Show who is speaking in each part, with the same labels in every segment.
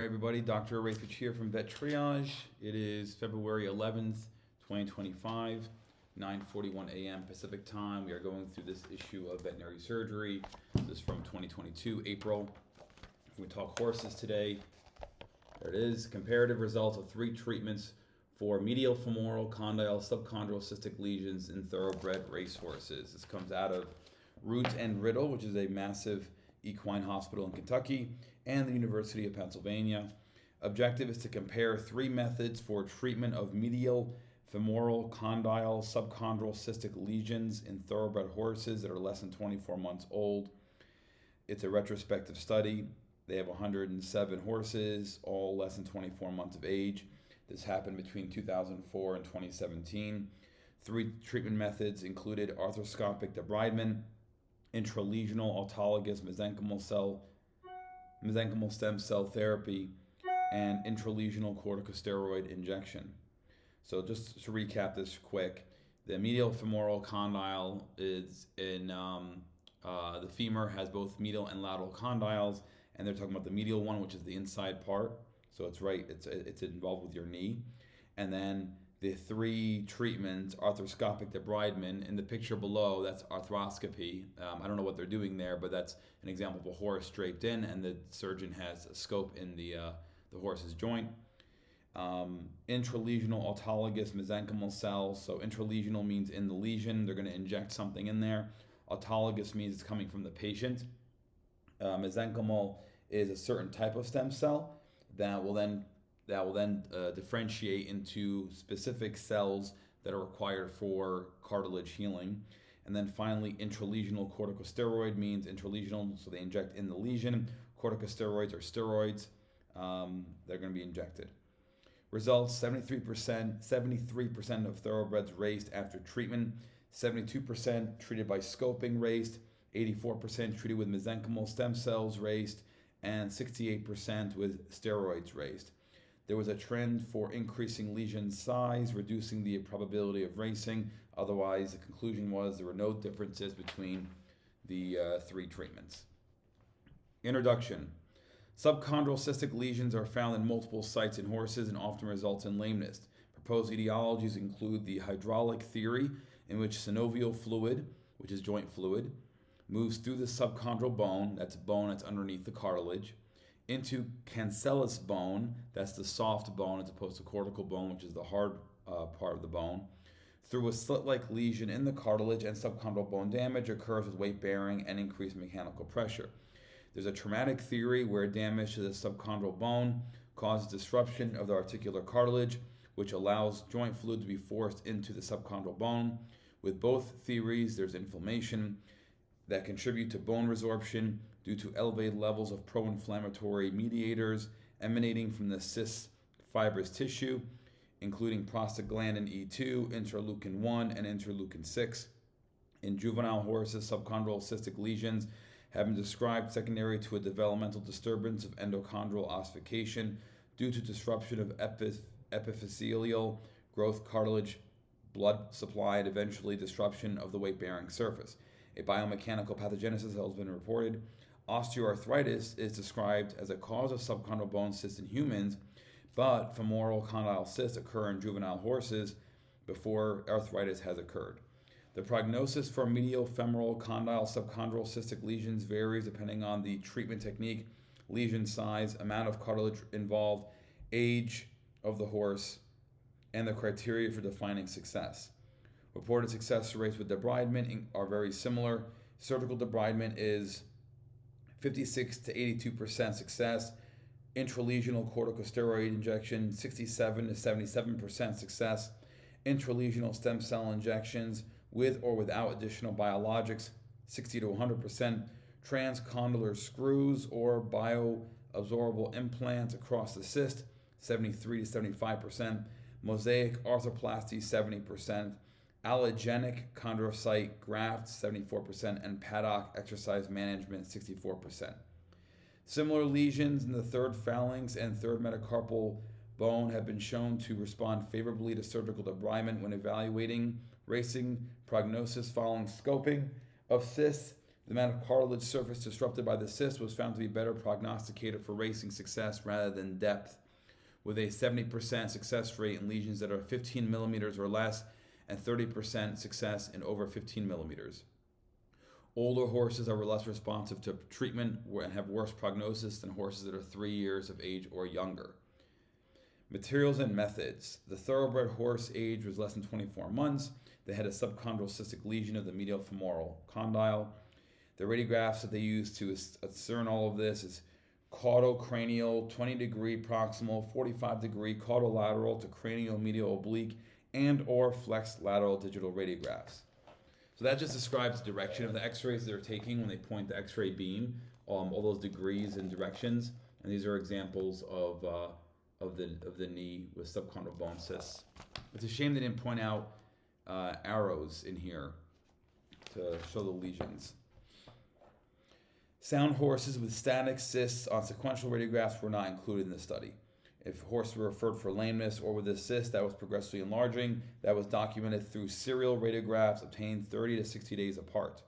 Speaker 1: Hey everybody, Dr. Rayford here from Vet Triage. It is February 11th, 2025, 9:41 a.m. Pacific time. We are going through this issue of Veterinary Surgery. This is from 2022, April. We talk horses today. There it is. Comparative results of 3 treatments for medial, femoral, condyle, subchondral cystic lesions in thoroughbred racehorses. This comes out of Rood and Riddle, which is a massive equine hospital in Kentucky, and the University of Pennsylvania. Objective is to compare 3 methods for treatment of medial, femoral, condyle, subchondral cystic lesions in thoroughbred horses that are less than 24 months old. It's a retrospective study. They have 107 horses, all less than 24 months of age. This happened between 2004 and 2017. 3 treatment methods included arthroscopic debridement, intralesional autologous mesenchymal stem cell therapy, and intralesional corticosteroid injection. So just to recap this quick, the medial femoral condyle is in the femur has both medial and lateral condyles, and they're talking about the medial one, which is the inside part. So it's involved with your knee, and then the 3 treatments, arthroscopic debridement, in the picture below, that's arthroscopy. I don't know what they're doing there, but that's an example of a horse draped in, and the surgeon has a scope in the horse's joint. Intralesional autologous mesenchymal cells. So intralesional means in the lesion. They're going to inject something in there. Autologous means it's coming from the patient. Mesenchymal is a certain type of stem cell that will then differentiate into specific cells that are required for cartilage healing. And then finally, intralesional corticosteroid means intralesional, so they inject in the lesion. Corticosteroids are steroids. They're going to be injected. Results: 73% of thoroughbreds raced after treatment, 72% treated by scoping raced, 84% treated with mesenchymal stem cells raced, and 68% with steroids raced. There was a trend for increasing lesion size, reducing the probability of racing. Otherwise, the conclusion was there were no differences between the 3 treatments. Introduction. Subchondral cystic lesions are found in multiple sites in horses and often result in lameness. Proposed etiologies include the hydraulic theory, in which synovial fluid, which is joint fluid, moves through the subchondral bone, that's bone that's underneath the cartilage, into cancellous bone, that's the soft bone as opposed to cortical bone, which is the hard part of the bone, through a slit-like lesion in the cartilage, and subchondral bone damage occurs with weight bearing and increased mechanical pressure. There's a traumatic theory where damage to the subchondral bone causes disruption of the articular cartilage, which allows joint fluid to be forced into the subchondral bone. With both theories, there's inflammation that contribute to bone resorption due to elevated levels of pro-inflammatory mediators emanating from the cyst fibrous tissue, including prostaglandin E2, interleukin 1, and interleukin 6. In juvenile horses, subchondral cystic lesions have been described secondary to a developmental disturbance of endochondral ossification due to disruption of epiphyseal growth, cartilage, blood supply, and eventually disruption of the weight-bearing surface. A biomechanical pathogenesis has been reported. Osteoarthritis is described as a cause of subchondral bone cysts in humans, but femoral condyle cysts occur in juvenile horses before arthritis has occurred. The prognosis for medial, femoral, condyle, subchondral cystic lesions varies depending on the treatment technique, lesion size, amount of cartilage involved, age of the horse, and the criteria for defining success. Reported success rates with debridement are very similar. Surgical debridement is 56 to 82% success. Intralesional corticosteroid injection, 67 to 77% success. Intralesional stem cell injections with or without additional biologics, 60 to 100%. Transcondylar screws or bioabsorbable implants across the cyst, 73 to 75%. Mosaic arthroplasty, 70%. Allogenic chondrocyte grafts, 74%, and paddock exercise management, 64%. Similar lesions in the third phalanx and third metacarpal bone have been shown to respond favorably to surgical debridement when evaluating racing prognosis following scoping of cysts. The amount of cartilage surface disrupted by the cyst was found to be better prognosticator for racing success rather than depth, with a 70% success rate in lesions that are 15 millimeters or less and 30% success in over 15 millimeters. Older horses are less responsive to treatment and have worse prognosis than horses that are 3 years of age or younger. Materials and methods. The thoroughbred horse age was less than 24 months. They had a subchondral cystic lesion of the medial femoral condyle. The radiographs that they used to discern all of this is caudocranial, 20-degree proximal, 45-degree caudolateral to cranial medial oblique, and or flexed lateral digital radiographs. So that just describes the direction of the x-rays they're taking when they point the x-ray beam, all those degrees and directions. And these are examples of the knee with subchondral bone cysts. It's a shame they didn't point out arrows in here to show the lesions. Sound horses with static cysts on sequential radiographs were not included in the study. If horses were referred for lameness or with a cyst that was progressively enlarging, that was documented through serial radiographs obtained 30 to 60 days apart.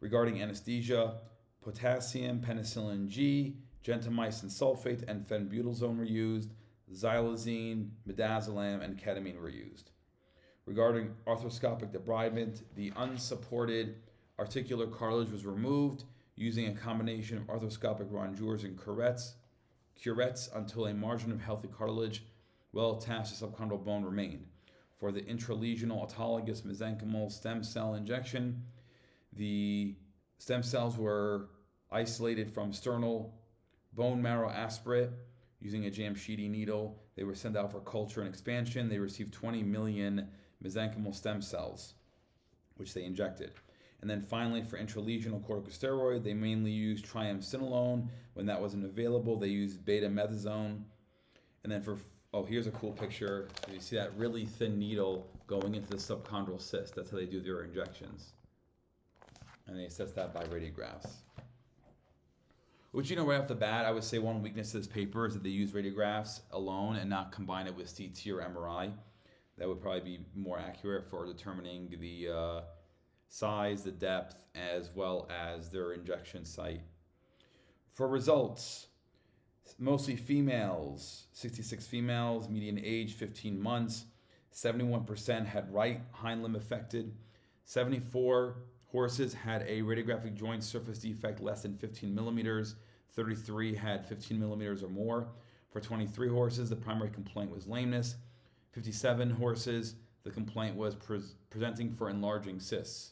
Speaker 1: Regarding anesthesia, potassium, penicillin G, gentamicin sulfate, and fenbutazone were used. Xylazine, midazolam, and ketamine were used. Regarding arthroscopic debridement, the unsupported articular cartilage was removed using a combination of arthroscopic rongeurs and curettes until a margin of healthy cartilage well attached to subchondral bone remained. For the intralesional autologous mesenchymal stem cell injection, the stem cells were isolated from sternal bone marrow aspirate using a Jamshidi needle. They were sent out for culture and expansion. They received 20 million mesenchymal stem cells, which they injected. And then finally, for intralesional corticosteroid, they mainly used triamcinolone. When that wasn't available, they used betamethasone. And then here's a cool picture. You see that really thin needle going into the subchondral cyst. That's how they do their injections. And they assess that by radiographs. Which, right off the bat, I would say one weakness of this paper is that they use radiographs alone and not combine it with CT or MRI. That would probably be more accurate for determining the size, the depth, as well as their injection site. For results, mostly females, 66 females, median age 15 months, 71% had right hind limb affected, 74 horses had a radiographic joint surface defect less than 15 millimeters, 33 had 15 millimeters or more. For 23 horses, the primary complaint was lameness. 57 horses, the complaint was presenting for enlarging cysts.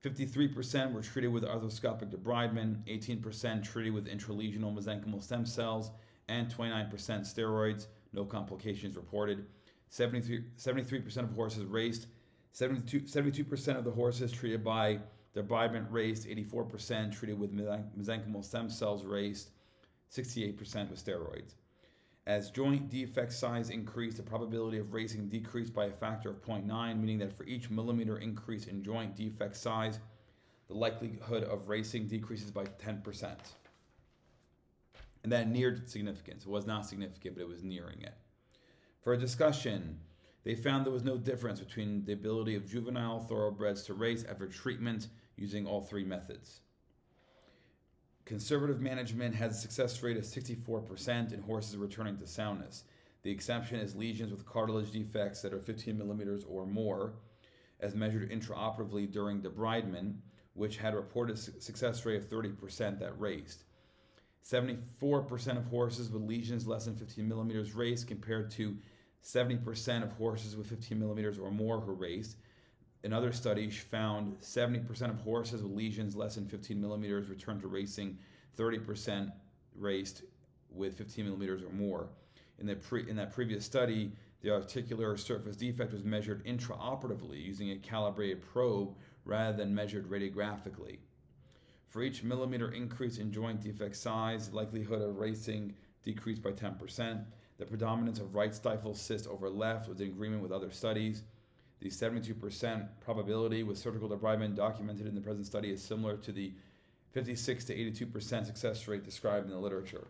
Speaker 1: 53% were treated with arthroscopic debridement, 18% treated with intralesional mesenchymal stem cells, and 29% steroids. No complications reported. 73% of horses raced. 72% of the horses treated by debridement raced. 84% treated with mesenchymal stem cells raced. 68% with steroids. As joint defect size increased, the probability of racing decreased by a factor of 0.9, meaning that for each millimeter increase in joint defect size, the likelihood of racing decreases by 10%. And that neared significance. It was not significant, but it was nearing it. For a discussion, they found there was no difference between the ability of juvenile thoroughbreds to race after treatment using all three methods. Conservative management has a success rate of 64% in horses returning to soundness. The exception is lesions with cartilage defects that are 15 millimeters or more, as measured intraoperatively during debridement, which had a reported success rate of 30% that raced. 74% of horses with lesions less than 15 millimeters raced, compared to 70% of horses with 15 millimeters or more who raced. Another study found 70% of horses with lesions less than 15 millimeters returned to racing, 30% raced with 15 millimeters or more. In that previous study, the articular surface defect was measured intraoperatively using a calibrated probe rather than measured radiographically. For each millimeter increase in joint defect size, the likelihood of racing decreased by 10%. The predominance of right stifle cyst over left was in agreement with other studies. The 72% probability with surgical debridement documented in the present study is similar to the 56 to 82% success rate described in the literature.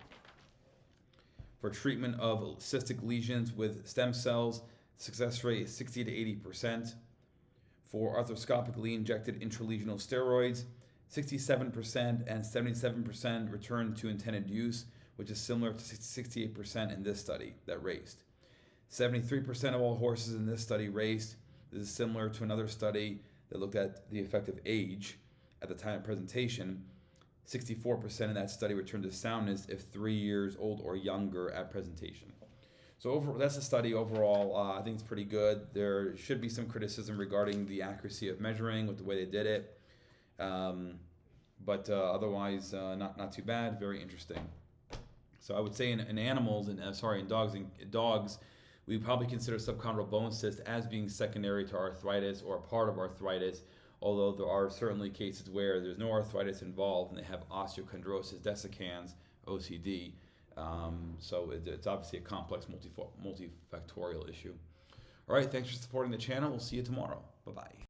Speaker 1: For treatment of cystic lesions with stem cells, the success rate is 60 to 80%. For arthroscopically injected intralesional steroids, 67% and 77% returned to intended use, which is similar to 68% in this study that raced. 73% of all horses in this study raced. This is similar to another study that looked at the effect of age at the time of presentation. 64% in that study returned to soundness if 3 years old or younger at presentation. So that's the study overall. I think it's pretty good. There should be some criticism regarding the accuracy of measuring with the way they did it. But otherwise, not too bad. Very interesting. So I would say in animals, in dogs, we probably consider subchondral bone cyst as being secondary to arthritis or a part of arthritis, although there are certainly cases where there's no arthritis involved and they have osteochondrosis dissecans, OCD. So it's obviously a complex multifactorial issue. All right, thanks for supporting the channel. We'll see you tomorrow. Bye-bye.